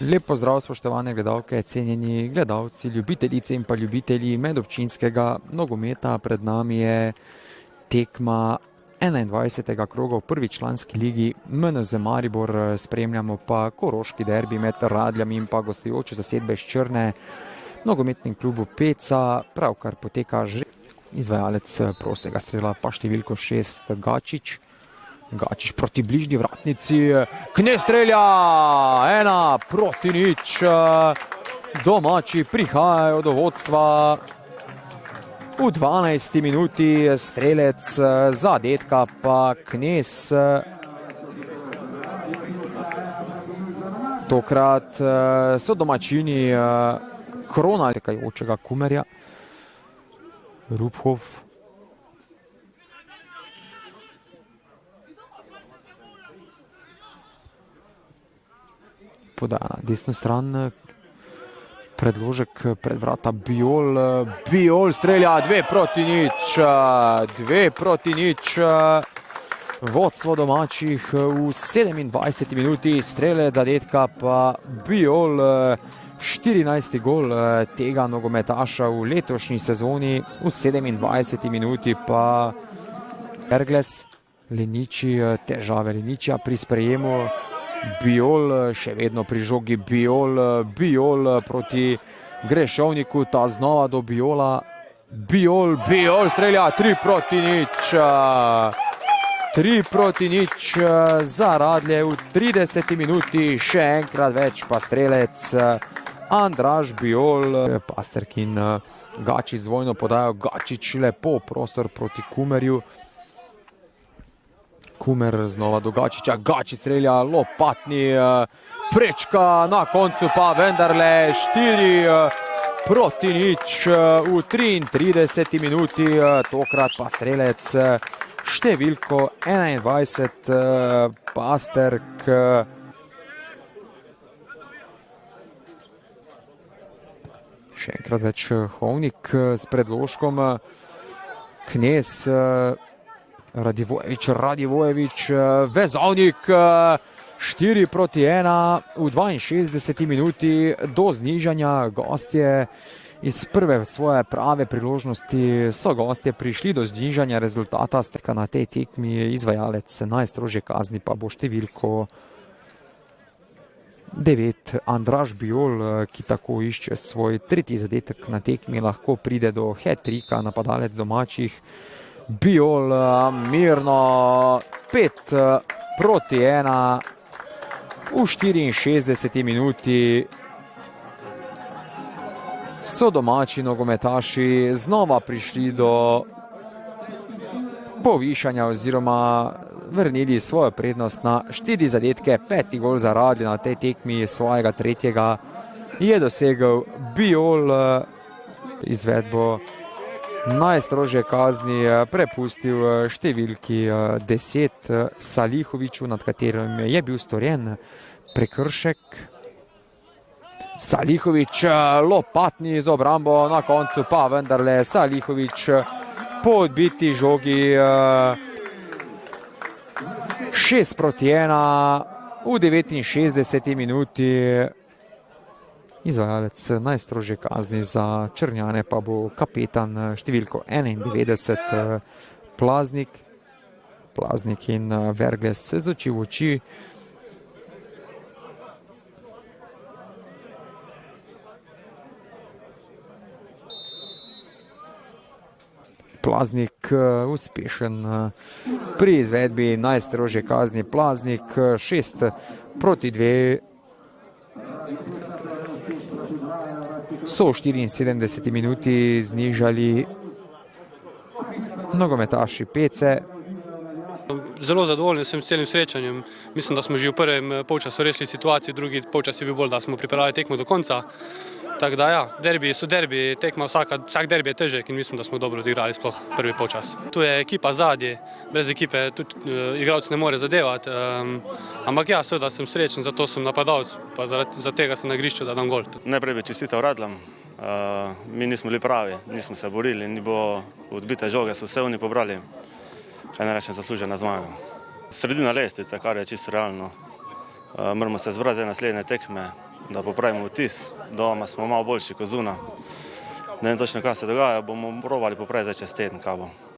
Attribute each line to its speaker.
Speaker 1: Lep pozdrav, spoštovane gledalke, cenjeni gledalci, ljubiteljice in pa ljubitelji medobčinskega nogometa. Pred nami je tekma 21. kroga v prvi članski ligi MNZ Maribor. Spremljamo pa koroški derbi med Radljami in pa gostujoče zasedbe iz Črne, nogometnim klubu Peca. Pravkar poteka že izvajalec prostega strela pa številko 6 Gačič. Gačič proti bližnji vratnici, Knez strelja, 1-0, domači prihajajo do vodstva v 12. minuti, strelec zadetka pa Knez. Tokrat so domačini kronali tekajočega Kumerja. Ruphof. Podaja na desno stran, predložek pred vrata Bijol, Bijol strelja, 2-0, vodstvo domačih v 27. minuti, strelec zadetka pa Bijol, 14. gol tega nogometaša v letošnji sezoni, v 27. minuti pa Ergles, Leniči, težave Leniča pri sprejemu. Bijol, še vedno pri žogi Bijol proti Grešovniku, ta znova do Bijola. Bijol strelja, 3-0 za Radlje v 30. minuti, še enkrat več pa strelec Andraž Bijol. Pasterkin, Gačič z dvojno podajo, Gačič lepo prostor proti Kumerju. Kumer znova do Gačiča, Gačič strelja, Lopatni prečka, na koncu pa vendarle 4-0 v 33. minuti, tokrat pa strelec številko 21 Pasterk. Še enkrat več Hovnik s predložkom, Knez, Radivojevič, Vezovnik, 4-1 v 62. minuti do znižanja. Gostje iz prve svoje prave priložnosti so gostje prišli do znižanja rezultata. Strka na tej tekmi izvajalec najstrožje kazni pa bo številko 9 Andraž Bijol, ki tako išče svoj tretji zadetek na tekmi, lahko pride do hat-trika, napadalec domačih. Bijol mirno, 5-1 v 64. minuti. So domači nogometaši znova prišli do povišanja oziroma vrnili svojo prednost na 4 zadetke. 5. gol za Radlje na tej tekmi, svojega tretjega je dosegel Bijol. Izvedbo najstrožje kazni prepustil številki 10 Salihoviču, nad katerim je bil storjen prekršek. Salihovič, Lopatni z obrambo, na koncu pa vendarle Salihovič po odbiti žogi 6-1 v 69. minuti. Izvajalec najstrožje kazni za Črnjane pa bo kapetan številko 91 Plaznik. Plaznik in Vergles se z oči v oči. Plaznik uspešen pri izvedbi najstrožje kazni. Plaznik 6-2 so v 74. minuti znižali nogometaši Pece.
Speaker 2: Zelo zadovoljen sem s celim srečanjem. Mislim, da smo že v prvem polčasu rešili situacijo, drugi polčas je bil bolj, da smo pripeljali tekmo do konca. Tako da ja, derbiji so derbiji, tekma vsak derbi je težek in mislim, da smo dobro odigrali sploh prvi polčas. Tu je ekipa zadnji, brez ekipe tudi igralec ne more zadevati, ampak ja, seveda sem srečen, zato sem napadalec, pa zaradi tega sem na igrišču, da dam gol.
Speaker 3: Najprej bi čestital Radljam, mi nismo bili pravi, nismo se borili, ni bilo odbite žoge, so vse oni pobrali, kaj ne rečem, zaslužena zmaga. Sredina lestvice, kar je čisto realno, moramo se zbrati za naslednje tekme, da popravimo vtis. Doma smo malo boljši kot zunaj. Ne vem točno, kaj se dogaja, bomo probali popraviti zdaj čez teden, kaj bo.